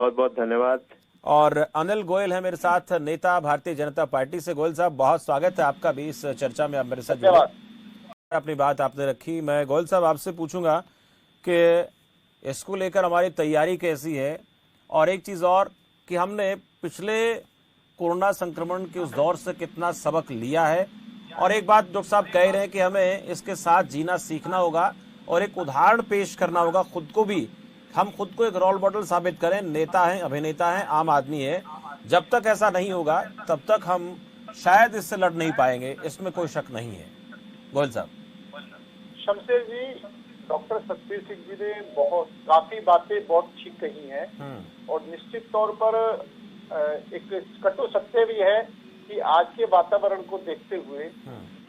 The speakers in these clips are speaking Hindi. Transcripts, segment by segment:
बहुत बहुत धन्यवाद। और अनिल गोयल है मेरे साथ, नेता भारतीय जनता पार्टी से। गोयल साहब, बहुत स्वागत है आपका भी इस चर्चा में, आप मेरे साथ जुड़े, अपनी बात आपने रखी। मैं गोयल साहब आपसे पूछूंगा कि इसको लेकर हमारी तैयारी कैसी है, और एक चीज़ और कि हमने पिछले कोरोना संक्रमण के उस दौर से कितना सबक लिया है। और एक बात डॉक्टर साहब कह रहे हैं कि हमें इसके साथ जीना सीखना होगा और एक उदाहरण पेश करना होगा, खुद को भी, हम खुद को एक रोल मॉडल साबित करें। नेता हैं, अभिनेता हैं, आम आदमी है, जब तक ऐसा नहीं होगा तब तक हम शायद इससे लड़ नहीं पाएंगे, इसमें कोई शक नहीं है। गोयल साहब। शमशेर जी, डॉक्टर सतबीर सिंह जी ने काफी बातें बहुत ठीक कही हैं, और निश्चित तौर पर एक कटु सत्य भी है कि आज के वातावरण को देखते हुए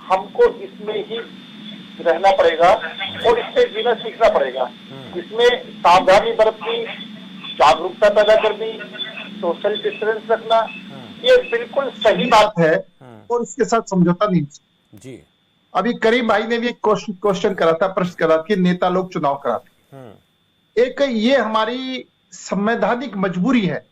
हमको इसमें ही रहना पड़ेगा और इससे जीना सीखना पड़ेगा। इसमें सावधानी बरतनी, जागरूकता पैदा करनी, सोशल डिस्टेंस रखना, ये बिल्कुल सही बात है और इसके साथ समझौता नहीं जी। अभी करीम भाई ने भी एक क्वेश्चन करा था, प्रश्न करा कि नेता लोग चुनाव कराते। एक ये हमारी संवैधानिक मजबूरी है।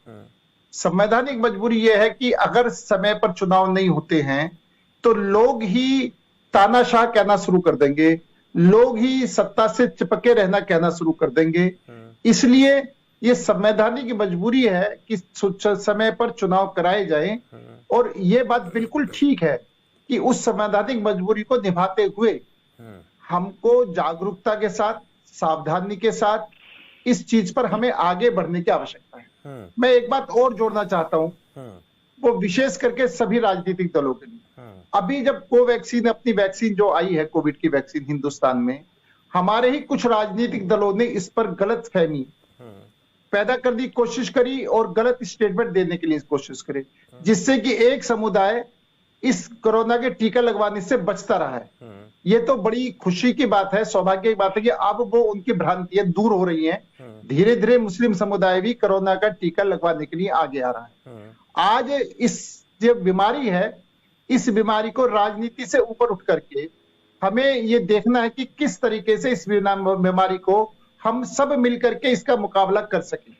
संवैधानिक मजबूरी ये है कि अगर समय पर चुनाव नहीं होते हैं तो लोग ही तानाशाह कहना शुरू कर देंगे, लोग ही सत्ता से चिपके रहना कहना शुरू कर देंगे। इसलिए ये संवैधानिक मजबूरी है कि समय पर चुनाव कराए जाएं, और ये बात बिल्कुल ठीक है कि उस संवैधानिक मजबूरी को निभाते हुए हमको जागरूकता के साथ, सावधानी के साथ इस चीज पर हमें आगे बढ़ने की आवश्यकता है। मैं एक बात और जोड़ना चाहता हूं, वो विशेष करके सभी राजनीतिक दलों के लिए। अभी जब कोवैक्सीन, अपनी वैक्सीन जो आई है, कोविड की वैक्सीन हिंदुस्तान में, हमारे ही कुछ राजनीतिक दलों ने इस पर गलत फहमी पैदा करने की कोशिश करी और गलत स्टेटमेंट देने के लिए कोशिश करी, जिससे कि एक समुदाय इस कोरोना के टीका लगवाने से बचता रहा है। ये तो बड़ी खुशी की बात है, सौभाग्य की बात है कि अब वो उनकी भ्रांतियां दूर हो रही हैं। धीरे धीरे मुस्लिम समुदाय भी कोरोना का टीका लगवाने के लिए आगे आ रहा है। आज इस जो बीमारी है, इस बीमारी को राजनीति से ऊपर उठ करके हमें ये देखना है कि किस तरीके से इस बीमारी को हम सब मिलकर के इसका मुकाबला कर सकें।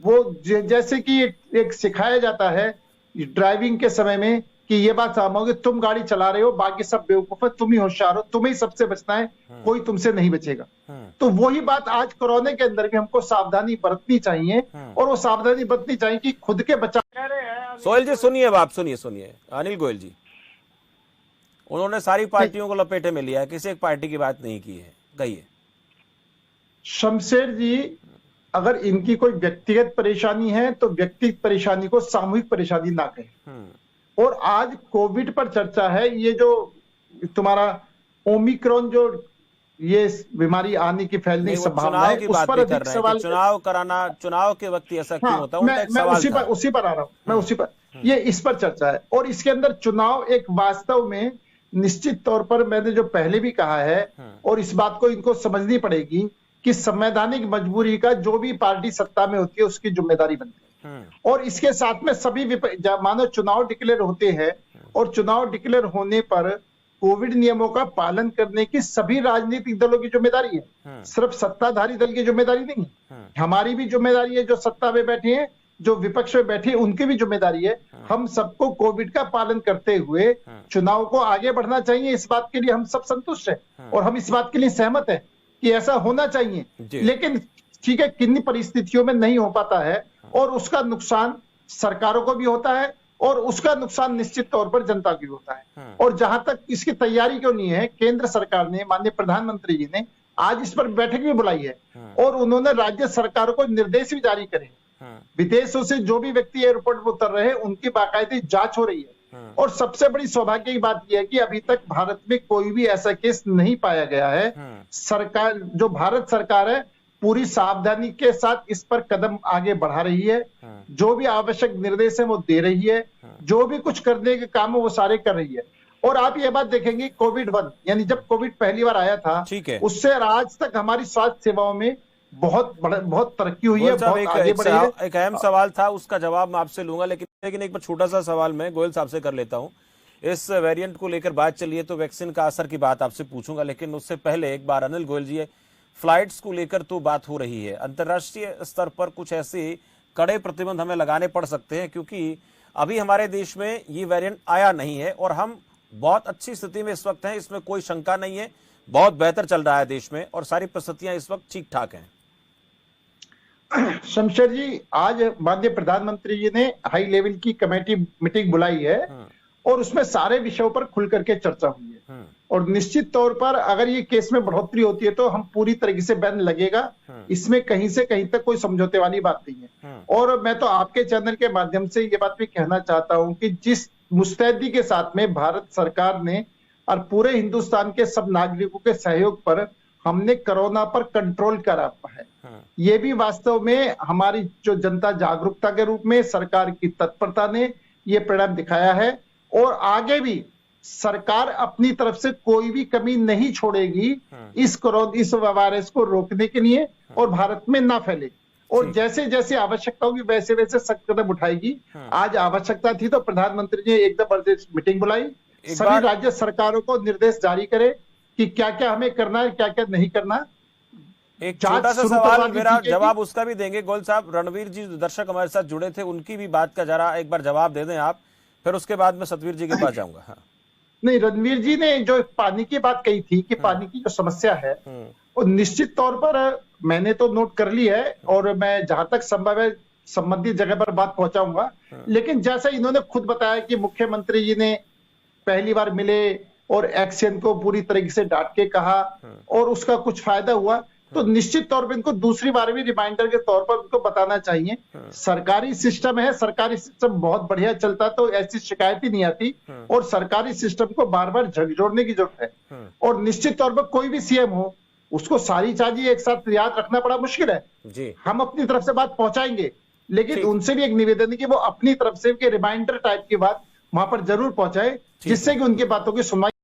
वो जैसे कि एक सिखाया जाता है ड्राइविंग के समय में कि ये बात समझो, तुम गाड़ी चला रहे हो, बाकी सब बेवकूफ है, तुम ही होशियार हो, तुम्हें ही सबसे बचना है, कोई तुमसे नहीं बचेगा। तो वही बात आज कोरोना के अंदर भी हमको सावधानी बरतनी चाहिए, और वो सावधानी बरतनी चाहिए कि खुद के बचाव। सोहेल जी सुनिए, आप सुनिए अनिल गोयल जी, उन्होंने सारी पार्टियों को लपेटे में लिया है, किसी एक पार्टी की बात नहीं की है, कहिए। शमशेर जी, अगर इनकी कोई व्यक्तिगत परेशानी है तो व्यक्तिगत परेशानी को सामूहिक परेशानी ना कहें। और आज कोविड पर चर्चा है, ये जो तुम्हारा ओमिक्रॉन, जो ये बीमारी आने की फैलने की संभावना है, उस पर अधिक सवाल। चुनाव के वक्त ऐसा क्यों होता है? मैं उसी पर आ रहा हूं, मैं उसी पर, ये इस पर चर्चा है। और इसके अंदर चुनाव एक वास्तव में निश्चित तौर पर, मैंने जो पहले भी कहा है, और इस बात को इनको समझनी पड़ेगी कि संवैधानिक मजबूरी का जो भी पार्टी सत्ता में होती है उसकी जिम्मेदारी बनती है। और इसके साथ में सभी मानो चुनाव डिक्लेयर होते हैं, और चुनाव डिक्लेयर होने पर कोविड नियमों का पालन करने की सभी राजनीतिक दलों की जिम्मेदारी है, सिर्फ सत्ताधारी दल की जिम्मेदारी नहीं है। हमारी भी जिम्मेदारी है, जो सत्ता में बैठे हैं, जो विपक्ष में बैठे हैं, उनकी भी जिम्मेदारी है। हम सबको कोविड का पालन करते हुए चुनाव को आगे बढ़ना चाहिए। इस बात के लिए हम सब संतुष्ट हैं और हम इस बात के लिए सहमत हैं कि ऐसा होना चाहिए। लेकिन ठीक है, किन्हीं परिस्थितियों में नहीं हो पाता है, और उसका नुकसान सरकारों को भी होता है, और उसका नुकसान निश्चित तौर पर जनता को भी होता है। और जहां तक इसकी तैयारी क्यों नहीं है, केंद्र सरकार ने, माननीय प्रधानमंत्री जी ने आज इस पर बैठक भी बुलाई है, और उन्होंने राज्य सरकारों को निर्देश भी जारी करे। विदेशों से जो भी व्यक्ति एयरपोर्ट पर उतर रहे हैं, उनकी बाकायदे जांच हो रही है। और सबसे बड़ी सौभाग्य की बात यह है कि अभी तक भारत में कोई भी ऐसा केस नहीं पाया गया है। सरकार, जो भारत सरकार है, पूरी सावधानी के साथ इस पर कदम आगे बढ़ा रही है। जो भी आवश्यक निर्देश है वो दे रही है, जो भी कुछ करने के काम है वो सारे कर रही है। और आप ये बात देखेंगे, कोविड-1 यानी जब कोविड पहली बार आया था, उससे आज तक हमारी स्वास्थ्य सेवाओं में बहुत तरक्की हुई है, बहुत आगे बढ़ी है। एक अहम सवाल था, उसका जवाब मैं आपसे लूंगा, लेकिन एक छोटा सा सवाल मैं गोयल साहब से कर लेता हूं। इस वेरिएंट को लेकर बात चली है तो वैक्सीन का असर की बात आपसे पूछूंगा, लेकिन उससे पहले एक बार अनिल गोयल जी, फ्लाइट्स को लेकर तो बात हो रही है, अंतर्राष्ट्रीय स्तर पर कुछ ऐसी कड़े प्रतिबंध हमें लगाने पड़ सकते हैं, क्योंकि अभी हमारे देश में ये वेरिएंट आया नहीं है और हम बहुत अच्छी स्थिति में इस वक्त हैं, इसमें कोई शंका नहीं है। बहुत बेहतर चल रहा है देश में और सारी परिस्थितियां इस वक्त ठीक ठाक हैं। शमशेर जी, आज माननीय प्रधानमंत्री जी ने हाई लेवल की कमेटी मीटिंग बुलाई है और उसमें सारे विषयों पर खुल करके चर्चा हुई है और निश्चित तौर पर अगर ये केस में बढ़ोतरी होती है तो हम पूरी तरीके से बैन लगेगा। इसमें कहीं से कहीं तक कोई समझौते वाली बात नहीं है। और मैं तो आपके चैनल के माध्यम से ये बात भी कहना चाहता हूं कि जिस मुस्तैदी के साथ में भारत सरकार ने और पूरे हिंदुस्तान के सब नागरिकों के सहयोग पर हमने कोरोना पर कंट्रोल करा है, ये भी वास्तव में हमारी जो जनता जागरूकता के रूप में सरकार की तत्परता ने ये परिणाम दिखाया है। और आगे भी सरकार अपनी तरफ से कोई भी कमी नहीं छोड़ेगी इस वायरस को रोकने के लिए और भारत में ना फैले। और जैसे जैसे आवश्यकता होगी वैसे वैसे सख्त कदम उठाएगी। आज आवश्यकता थी तो प्रधानमंत्री ने एकदम अर्जेंट मीटिंग बुलाई, सभी राज्य सरकारों को निर्देश जारी करे कि क्या क्या हमें करना है, क्या क्या नहीं करना। एक छोटा सा सवाल, मेरा जवाब उसका भी देंगे गोयल साहब। रणवीर जी दर्शक हमारे साथ जुड़े थे, उनकी भी बात का जरा एक बार जवाब दे दें आप, फिर उसके बाद मैं सतवीर जी के पास जाऊंगा। हाँ। नहीं, रणवीर जी ने जो पानी की बात कही थी कि पानी की जो समस्या है वो निश्चित तौर पर मैंने तो नोट कर ली है और मैं जहां तक संभव है संबंधित जगह पर बात पहुंचाऊंगा। लेकिन जैसा इन्होंने खुद बताया कि मुख्यमंत्री जी ने पहली बार मिले और एक्शन को पूरी तरीके से डांट के कहा और उसका कुछ फायदा हुआ, तो निश्चित तौर पर इनको दूसरी बार भी रिमाइंडर के तौर पर उनको बताना चाहिए। सरकारी सिस्टम है, सरकारी सिस्टम बहुत बढ़िया चलता तो ऐसी शिकायत ही नहीं आती और सरकारी सिस्टम को बार बार झकझोरने की जरूरत है। और निश्चित तौर पर कोई भी सीएम हो उसको सारी चीजें एक साथ याद रखना बड़ा मुश्किल है जी। हम अपनी तरफ से बात पहुंचाएंगे, लेकिन उनसे भी एक निवेदन है कि वो अपनी तरफ से रिमाइंडर टाइप की बात वहां पर जरूर पहुंचाए, जिससे कि उनकी बातों की सुनवाई